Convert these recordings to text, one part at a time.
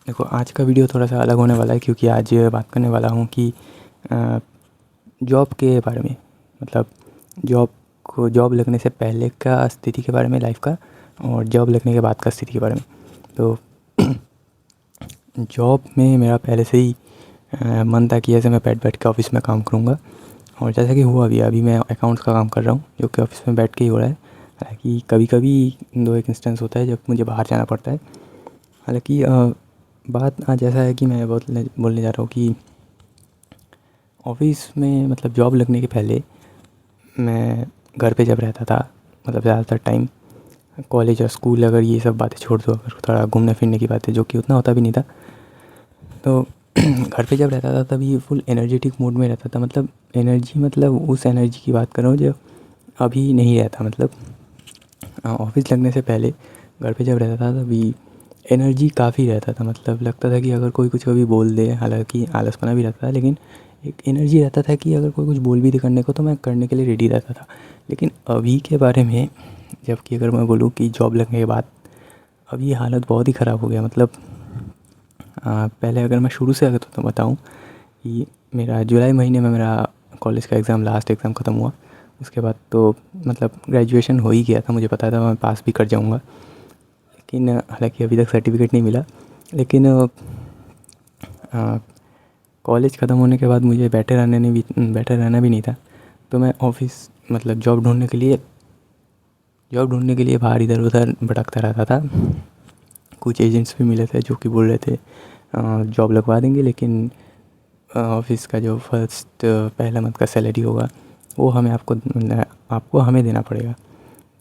देखो, आज का वीडियो थोड़ा-सा अलग होने वाला है क्योंकि आज बात करने वाला हूँ कि जॉब के बारे में। मतलब जॉब लगने से पहले का स्थिति के बारे में लाइफ़ का, और जॉब लगने के बाद का स्थिति के बारे में। तो जॉब में मेरा पहले से ही मन था कि ऐसे मैं बैठ के ऑफ़िस में काम करूँगा, और जैसा कि हुआ भी। अभी मैं अकाउंट्स का काम कर रहा हूँ जो कि ऑफ़िस में बैठ के ही हो रहा है। हालाँकि कभी-कभी 2-1 इंस्टेंस होता है जब मुझे बाहर जाना पड़ता है। हालाँकि बात आज ऐसा है कि मैं बोलने जा रहा हूँ कि ऑफ़िस में मतलब जॉब लगने के पहले मैं घर पे जब रहता था, मतलब ज़्यादातर टाइम कॉलेज और स्कूल, अगर ये सब बातें छोड़ दो, अगर थोड़ा घूमने फिरने की बातें, जो कि उतना होता भी नहीं था, तो घर पे जब रहता था तभी फुल एनर्जेटिक मूड में रहता था। मतलब एनर्जी, मतलब उस एनर्जी की बात कर रहा हूँ जो अभी नहीं रहता। मतलब ऑफ़िस लगने से पहले घर पे जब रहता था तभी एनर्जी काफ़ी रहता था। मतलब लगता था कि अगर कोई कुछ कभी बोल दे, हालांकि आलसपना भी रहता था, लेकिन एक एनर्जी रहता था कि अगर कोई कुछ बोल भी दे करने को तो मैं करने के लिए रेडी रहता था। लेकिन अभी के बारे में जबकि अगर मैं बोलूँ कि जॉब लगने के बाद अभी हालत बहुत ही ख़राब हो गया। मतलब पहले अगर मैं शुरू से अगर तो बताऊँ कि मेरा जुलाई महीने में मेरा कॉलेज का एग्ज़ाम, लास्ट एग्ज़ाम ख़त्म हुआ। उसके बाद तो मतलब ग्रेजुएशन हो ही गया था, मुझे पता था मैं पास भी कर जाऊँगा। लेकिन हालांकि अभी तक सर्टिफिकेट नहीं मिला। लेकिन कॉलेज ख़त्म होने के बाद मुझे बैठे रहना भी नहीं था। तो मैं ऑफ़िस मतलब जॉब ढूंढने के लिए बाहर इधर उधर भटकता रहता था। कुछ एजेंट्स भी मिले थे जो कि बोल रहे थे जॉब लगवा देंगे, लेकिन ऑफ़िस का जो फर्स्ट पहला मंथ का सैलरी होगा वो आपको हमें देना पड़ेगा।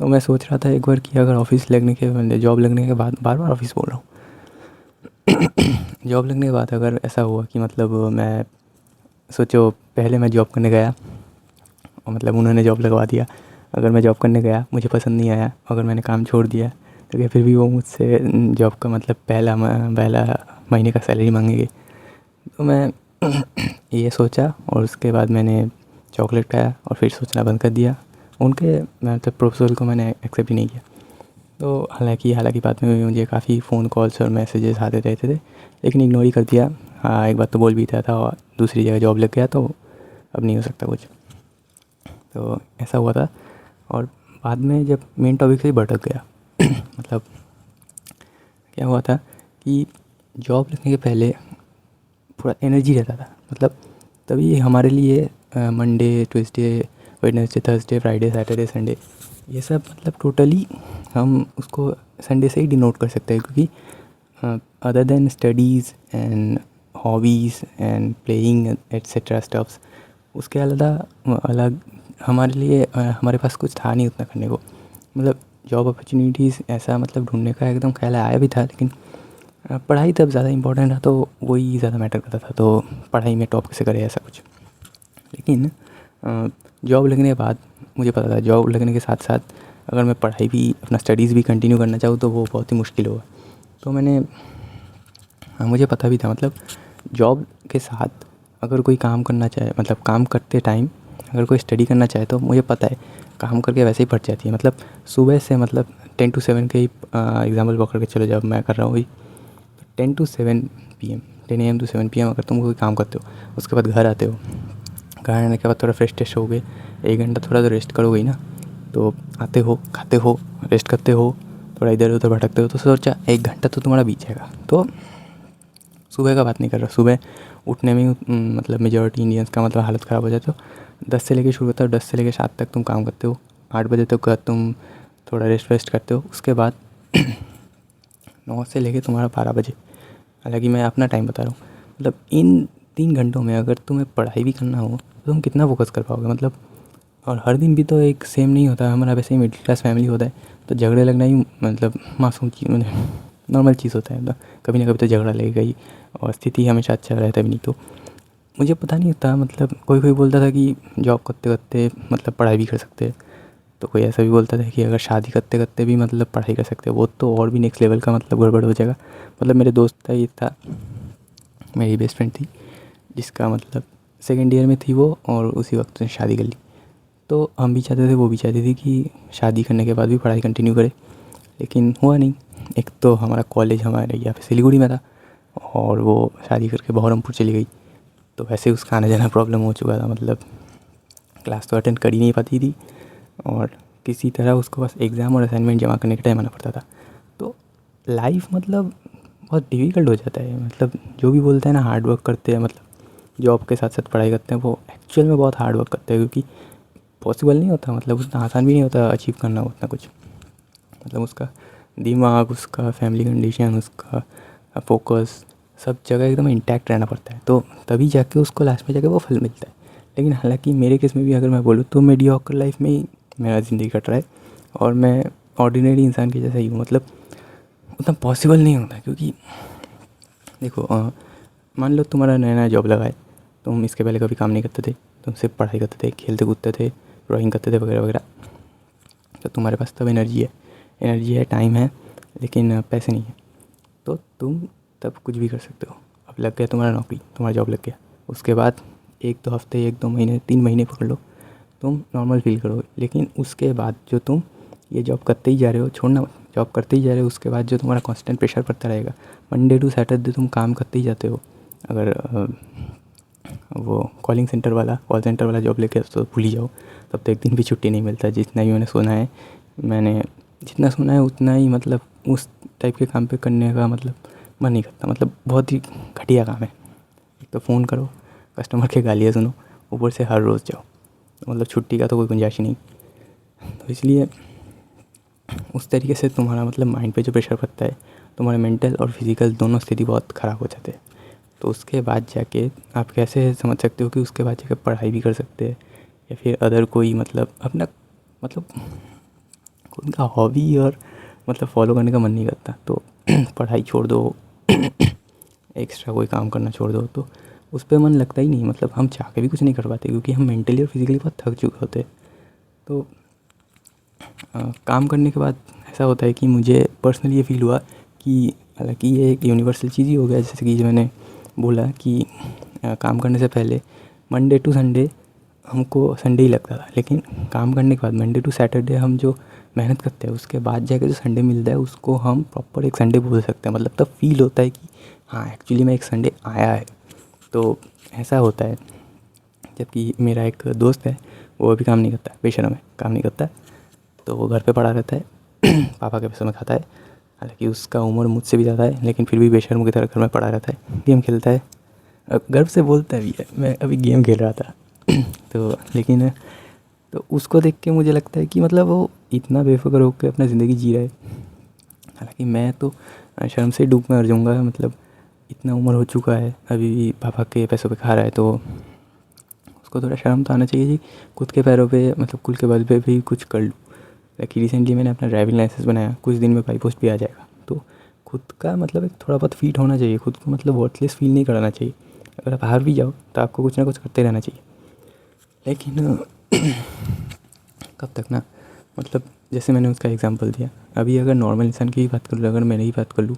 तो मैं सोच रहा था एक बार कि अगर जॉब लगने के बाद, बार बार ऑफ़िस बोल रहा हूँ, जॉब लगने के बाद अगर ऐसा हुआ कि मतलब मैं सोचो पहले मैं जॉब करने गया और मतलब उन्होंने जॉब लगवा दिया। अगर मैं जॉब करने गया, मुझे पसंद नहीं आया, अगर मैंने काम छोड़ दिया, तो क्या फिर भी वो मुझसे जॉब का मतलब पहला महीने का सैलरी मांगेंगे। तो मैं ये सोचा और उसके बाद मैंने चॉकलेट खाया और फिर सोचना बंद कर दिया। उनके मतलब प्रपोज़ल को मैंने एक्सेप्ट ही नहीं किया। तो हालांकि बाद में मुझे काफ़ी फ़ोन कॉल्स और मैसेजेस आते रहते थे, लेकिन इग्नोर ही कर दिया। हाँ, एक बार तो बोल भी दिया था और दूसरी जगह जॉब लग गया तो अब नहीं हो सकता कुछ। तो ऐसा हुआ था। और बाद में जब मेन टॉपिक से ही भटक गया मतलब क्या हुआ था कि जॉब लगने के पहले पूरा एनर्जी रहता था। मतलब तभी हमारे लिए Monday, Tuesday, Wednesday, Thursday, Friday, Saturday, Sunday, ये सब मतलब टोटली हम उसको संडे से ही डिनोट कर सकते हैं, क्योंकि other than studies and hobbies and playing etcetera stuffs, उसके अलग हमारे लिए हमारे पास कुछ था नहीं उतना करने को। मतलब जॉब अपॉर्चुनिटीज़ ऐसा मतलब ढूंढने का एकदम ख्याल आया भी था, लेकिन पढ़ाई तब ज़्यादा इम्पोर्टेंट था, तो वही ज़्यादा मैटर करता था। तो पढ़ाई में टॉप कैसे करे, ऐसा कुछ। लेकिन जॉब लगने के बाद मुझे पता था जॉब लगने के साथ साथ अगर मैं पढ़ाई भी, अपना स्टडीज़ भी कंटिन्यू करना चाहूँ तो वो बहुत ही मुश्किल होगा। तो मुझे पता भी था, मतलब जॉब के साथ अगर कोई काम करना चाहे, मतलब काम करते टाइम अगर कोई स्टडी करना चाहे, तो मुझे पता है काम करके वैसे ही पड़ जाती है। मतलब सुबह से मतलब 10 to 7 के ही एग्ज़ाम्पल पकड़ के चलो, जब मैं कर रहा हूँ वही 10 to 7 PM, 10 AM to 7 PM अगर तुम कोई काम करते हो, उसके बाद घर आते हो, घर आने के बाद थोड़ा फ्रेश ट्रेश हो गए, 1 घंटा थोड़ा तो रेस्ट करोगे ही ना। तो आते हो, खाते हो, रेस्ट करते हो, थोड़ा इधर उधर भटकते हो, तो सोचा 1 घंटा तो तुम्हारा बीत जाएगा। तो सुबह का बात नहीं कर रहा, सुबह उठने में मतलब मेजॉरिटी इंडियंस का मतलब हालत ख़राब हो जाए। तो 10 से लेके शुरू होता है, 10 से लेके 7 तक तुम काम करते हो, 8 बजे तक तुम थोड़ा रेस्ट वेस्ट करते हो, उसके बाद 9 से लेके तुम्हारा 12 बजे, हालांकि मैं अपना टाइम बता रहा हूँ, मतलब इन 3 घंटों में अगर तुम्हें पढ़ाई भी करना हो तो तुम कितना फोकस कर पाओगे। मतलब और हर दिन भी तो एक सेम नहीं होता है, हमारा वैसे ही मिडिल क्लास फैमिली होता है, तो झगड़े लगना ही मतलब मासूम चीज़, नॉर्मल चीज़ होता है। मतलब कभी ना कभी तो झगड़ा लगेगा ही, और स्थिति हमेशा अच्छा रहता भी नहीं। तो मुझे पता नहीं था, मतलब कोई कोई बोलता था कि जॉब करते करते मतलब पढ़ाई भी कर सकते हैं, तो कोई ऐसा भी बोलता था कि अगर शादी करते करते भी मतलब पढ़ाई कर सकते हैं, वो तो और भी नेक्स्ट लेवल का मतलब गड़बड़ हो जाएगा। मतलब मेरे दोस्त का ये था, मेरी बेस्ट फ्रेंड थी जिसका मतलब सेकेंड ईयर में थी वो, और उसी वक्त उसने शादी कर ली। तो हम भी चाहते थे, वो भी चाहती थी कि शादी करने के बाद भी पढ़ाई कंटिन्यू करे, लेकिन हुआ नहीं। एक तो हमारा कॉलेज हमारे यहाँ पे सिलीगुड़ी में था, और वो शादी करके बहरमपुर चली गई। तो वैसे उसका आना जाना प्रॉब्लम हो चुका था, मतलब क्लास तो अटेंड कर ही नहीं पाती थी और किसी तरह उसको बस एग्ज़ाम और असाइनमेंट जमा करने के टाइम आना पड़ता था। तो लाइफ मतलब बहुत डिफ़िकल्ट हो जाता है। मतलब जो भी बोलते हैं ना हार्ड वर्क करते हैं, मतलब जॉब के साथ साथ पढ़ाई करते हैं, वो एक्चुअल में बहुत हार्ड वर्क करते हैं, क्योंकि पॉसिबल नहीं होता, मतलब उतना आसान भी नहीं होता अचीव करना उतना कुछ। मतलब उसका दिमाग, उसका फैमिली कंडीशन, उसका फोकस, सब जगह एकदम इंटैक्ट रहना पड़ता है, तो तभी जाके उसको लास्ट में जाके वो फल मिलता है। लेकिन हालांकि मेरे केस में भी अगर मैं बोलूँ तो मीडियोकर लाइफ में ही मेरा ज़िंदगी कट रहा है और मैं ऑर्डिनरी इंसान के जैसा ही हूँ। मतलब उतना पॉसिबल नहीं होता, क्योंकि देखो मान लो तुम्हारा नया नया जॉब लगा है, तुम इसके पहले कभी काम नहीं करते थे, तुम सिर्फ पढ़ाई करते थे, खेलते कूदते थे, ड्राइंग करते थे वगैरह वगैरह। तो तुम्हारे पास तब एनर्जी है, टाइम है, लेकिन पैसे नहीं है। तो तुम तब कुछ भी कर सकते हो। अब लग गया तुम्हारा नौकरी, तुम्हारा जॉब लग गया, उसके बाद 1-2 हफ्ते, 1-2 महीने, 3 महीने पकड़ लो, तुम नॉर्मल फील करोगे। लेकिन उसके बाद जो तुम ये जॉब करते ही जा रहे हो, छोड़ना मत, जॉब करते ही जा रहे हो, उसके बाद जो तुम्हारा कांस्टेंट प्रेशर पड़ता रहेगा, मंडे टू सैटरडे तुम काम करते ही जाते हो। अगर वो कॉल सेंटर वाला जॉब लेके तो भूल ही जाओ, तब तो एक दिन भी छुट्टी नहीं मिलता। जितना ही मैंने जितना सुना है उतना ही, मतलब उस टाइप के काम पे करने का मतलब मन नहीं करता। मतलब बहुत ही घटिया काम है। एक तो फ़ोन करो, कस्टमर की गालियाँ सुनो, ऊपर से हर रोज़ जाओ, मतलब छुट्टी का तो कोई गुंजाइश ही नहीं। तो इसलिए उस तरीके से तुम्हारा मतलब माइंड पे जो प्रेशर पड़ता है, तुम्हारे मेंटल और फिज़िकल दोनों स्थिति बहुत ख़राब हो जाते हैं। तो उसके बाद जाके आप कैसे समझ सकते हो कि उसके बाद जाके पढ़ाई भी कर सकते हैं, या फिर अदर कोई मतलब अपना मतलब उनका हॉबी और मतलब फॉलो करने का मन नहीं करता तो पढ़ाई छोड़ दो, एक्स्ट्रा कोई काम करना छोड़ दो, तो उस पर मन लगता ही नहीं। मतलब हम चाह के भी कुछ नहीं कर पाते, क्योंकि हम मेंटली और फिज़िकली बहुत थक चुके होते हैं। तो काम करने के बाद ऐसा होता है कि मुझे पर्सनली ये फ़ील हुआ कि हालांकि ये एक यूनिवर्सल चीज़ ही हो गया, जैसे कि जो मैंने बोला कि काम करने से पहले मंडे टू संडे हमको संडे ही लगता था, लेकिन काम करने के बाद मंडे टू सैटरडे हम जो मेहनत करते हैं, उसके बाद जाके जो संडे मिलता है उसको हम प्रॉपर एक संडे बोल सकते हैं। मतलब तब फील होता है कि हाँ एक्चुअली में एक संडे आया है। तो ऐसा होता है। जबकि मेरा एक दोस्त है, वो अभी काम नहीं करता है, बेशर्म है, काम नहीं करता है, तो वो घर पे पड़ा रहता है पापा के पैसों में खाता है। हालांकि उसका उम्र मुझसे भी ज़्यादा है, लेकिन फिर भी बेशर्म की तरह घर में पड़ा रहता है, गेम खेलता है, गर्व से बोलता भी है मैं अभी गेम खेल रहा था तो लेकिन तो उसको देख के मुझे लगता है कि मतलब वो इतना बेफ़िक्र होकर अपना ज़िंदगी जी रहा है। हालांकि मैं तो शर्म से डूब में मर जाऊँगा। मतलब इतना उम्र हो चुका है, अभी भी पापा के पैसों पे खा रहा है, तो उसको थोड़ा शर्म तो आना चाहिए जी, खुद के पैरों पे, मतलब कुल के बल पे भी कुछ कर लूँ। लाइक रिसेंटली मैंने अपना ड्राइविंग लाइसेंस बनाया, कुछ दिन में बाई पोस्ट भी आ जाएगा। तो खुद का मतलब एक थोड़ा बहुत फीट होना चाहिए, खुद को मतलब वर्थलेस फील नहीं कराना चाहिए। अगर आप हार भी जाओ तो आपको कुछ ना कुछ करते रहना चाहिए। लेकिन कब तक ना, मतलब जैसे मैंने उसका एग्जांपल दिया, अभी अगर नॉर्मल इंसान की ही बात कर लूँ, अगर मैंने ही बात कर लूँ,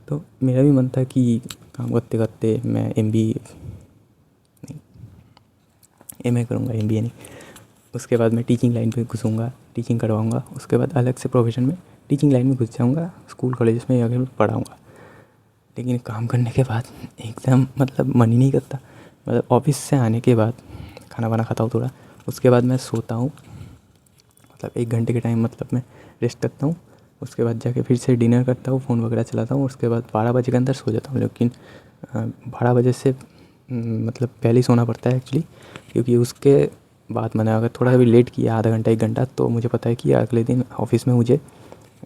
तो मेरा भी मन था कि काम करते करते मैं MBA नहीं, MA करूँगा, MBA नहीं। उसके बाद मैं टीचिंग लाइन पे घुसूँगा, टीचिंग करवाऊँगा, उसके बाद अलग से प्रोफेशन में टीचिंग लाइन में घुस जाऊँगा, स्कूल कॉलेजेस में अगर पढ़ाऊँगा। लेकिन काम करने के बाद एकदम मतलब मन ही नहीं करता। मतलब ऑफिस से आने के बाद खाना वाना खाता हूँ थोड़ा, उसके बाद मैं सोता हूँ, मतलब 1 घंटे के टाइम मतलब मैं रेस्ट करता हूँ। उसके बाद जाके फिर से डिनर करता हूँ, फ़ोन वगैरह चलाता हूँ, उसके बाद 12 बजे के अंदर सो जाता हूँ। लेकिन 12 बजे से मतलब पहले ही सोना पड़ता है एक्चुअली, क्योंकि उसके बाद मैंने अगर थोड़ा भी लेट किया, आधा घंटा 1 घंटा, तो मुझे पता है कि अगले दिन ऑफिस में मुझे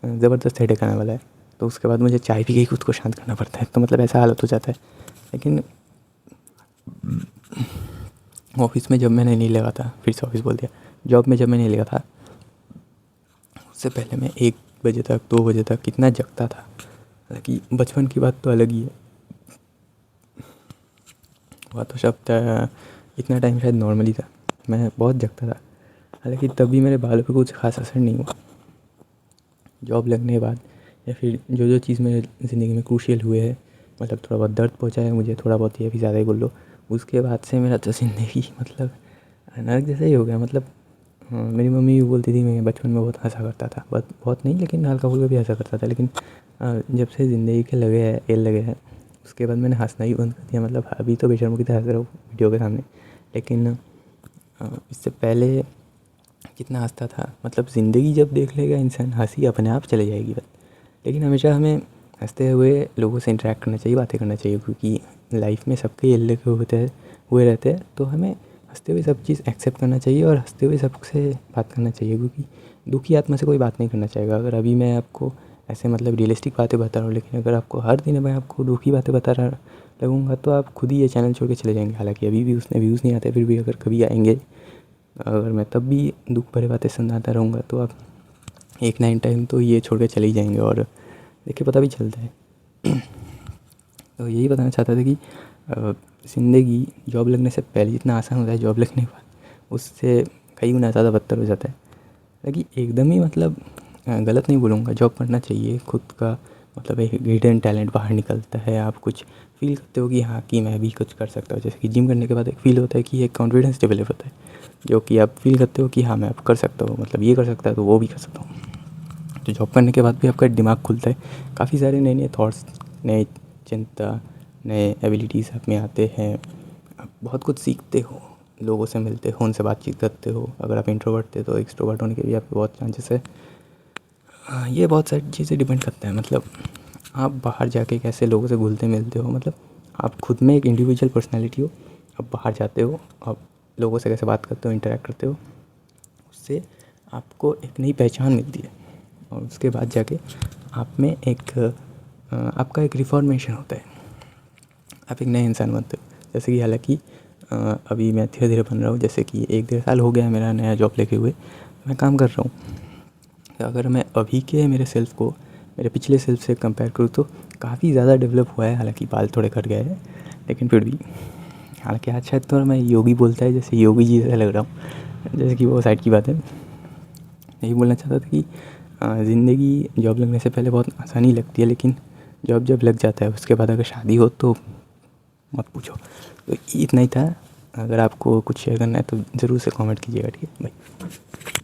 ज़बरदस्त हेडेक आने वाला है। तो उसके बाद मुझे चाय पी के ही खुद को शांत करना पड़ता है, तो मतलब ऐसा हालत हो जाता है। लेकिन ऑफिस में जब मैंने नहीं लगा था, फिर से ऑफिस बोल दिया, जॉब में जब मैं नहीं लगा था, उससे पहले मैं 1 बजे तक, 2 बजे तक कितना जगता था। हालांकि बचपन की बात तो अलग ही है, वह तो शब्द इतना टाइम शायद नॉर्मली था, मैं बहुत जगता था। हालांकि तब भी मेरे बालों पे कुछ खास असर नहीं हुआ। जॉब लगने के बाद या फिर जो जो चीज़ मेरे ज़िंदगी में क्रूशियल हुए हैं, मतलब थोड़ा बहुत दर्द पहुँचा है मुझे, थोड़ा बहुत ये भी ज़्यादा ही बोल लो, उसके बाद से मेरा तो ज़िंदगी मतलब नरक जैसा ही हो गया। मतलब मेरी मम्मी भी बोलती थी मैं बचपन में बहुत हँसा करता था, बहुत नहीं, लेकिन हल्का फुल्का भी हँसा करता था। लेकिन जब से ज़िंदगी के लगे हैं, एल लगे हैं, उसके बाद मैंने हँसना ही बंद कर दिया। मतलब अभी तो बेशर्मों की तरह हँस रहा हूँ वीडियो के सामने, लेकिन इससे पहले कितना हँसता था। मतलब ज़िंदगी जब देख लेगा इंसान, हँसी अपने आप चली जाएगी बस। लेकिन हमेशा हमें हँसते हुए लोगों से इंटरेक्ट करना चाहिए, बातें करना चाहिए, क्योंकि लाइफ में सबके ये लगे हुए रहते हैं। तो हमें हँसते हुए सब चीज़ एक्सेप्ट करना चाहिए और हँसते हुए सबसे बात करना चाहिए, क्योंकि दुखी आत्मा से कोई बात नहीं करना चाहेगा। अगर अभी मैं आपको ऐसे मतलब रियलिस्टिक बातें बता रहा हूँ, लेकिन अगर आपको हर दिन मैं आपको दुखी बातें बता रहा लगूँगा तो आप खुद ही ये चैनल छोड़ के चले जाएंगे। हालांकि अभी भी उसमें व्यूज़ नहीं आते, फिर भी अगर कभी आएंगे, अगर मैं तब भी दुख भरे बातें सुनाता रहूँगा तो आप एक ना एक टाइम तो ये छोड़ के चले ही जाएंगे। और देखिए पता भी चलता है। तो यही बताना चाहता था कि ज़िंदगी जॉब लगने से पहले जितना आसान होता है, जॉब लगने के बाद उससे कई गुना ज़्यादा बदतर हो जाता है। लेकिन एकदम ही मतलब गलत नहीं बोलूँगा, जॉब करना चाहिए। खुद का मतलब एक हिडन टैलेंट बाहर निकलता है, आप कुछ फ़ील करते हो कि हाँ कि मैं भी कुछ कर सकता हूँ। जैसे कि जिम करने के बाद एक फ़ील होता है कि एक कॉन्फिडेंस डेवलप होता है, जो कि आप फ़ील करते हो कि हाँ मैं अब कर सकता हूँ, मतलब ये कर सकता है तो वो भी कर सकता हूँ। तो जॉब करने के बाद भी आपका दिमाग खुलता है, काफ़ी सारे नए नए थॉट्स, नए चिंता, नए एबिलिटीज़ आप में आते हैं। आप बहुत कुछ सीखते हो, लोगों से मिलते हो, उनसे बातचीत करते हो। अगर आप इंट्रोवर्ट थे तो एक्सट्रोवर्ट होने के भी आपके बहुत चांसेस है। ये बहुत सारी चीज़ें डिपेंड करता है। मतलब आप बाहर जाके कैसे लोगों से घुलते मिलते हो, मतलब आप खुद में एक इंडिविजुअल पर्सनैलिटी हो। आप बाहर जाते हो, आप लोगों से कैसे बात करते हो, इंटरेक्ट करते हो, उससे आपको एक नई पहचान मिलती है। और उसके बाद जाके आप में एक आपका एक रिफॉर्मेशन होता है, आप एक नए इंसान बनते हो। जैसे कि हालांकि अभी मैं धीरे धीरे बन रहा हूँ, जैसे कि 1-1.5 साल हो गया है मेरा नया जॉब लेके हुए, मैं काम कर रहा हूँ। तो अगर मैं अभी के मेरे सेल्फ़ को मेरे पिछले सेल्फ़ से कंपेयर करूँ तो काफ़ी ज़्यादा डेवलप हुआ है। हालांकि बाल थोड़े कट गए हैं, लेकिन फिर भी हालांकि आज शायद तो मैं योगी बोलता है, जैसे योगी जी से लग रहा हूँ, जैसे कि वो साइड की बात है। यही बोलना चाहता था कि ज़िंदगी जॉब लगने से पहले बहुत आसानी लगती है, लेकिन जॉब जब लग जाता है उसके बाद अगर शादी हो तो मत पूछो। तो इतना ही था। अगर आपको कुछ शेयर करना है तो ज़रूर से कमेंट कीजिएगा, ठीक है भाई।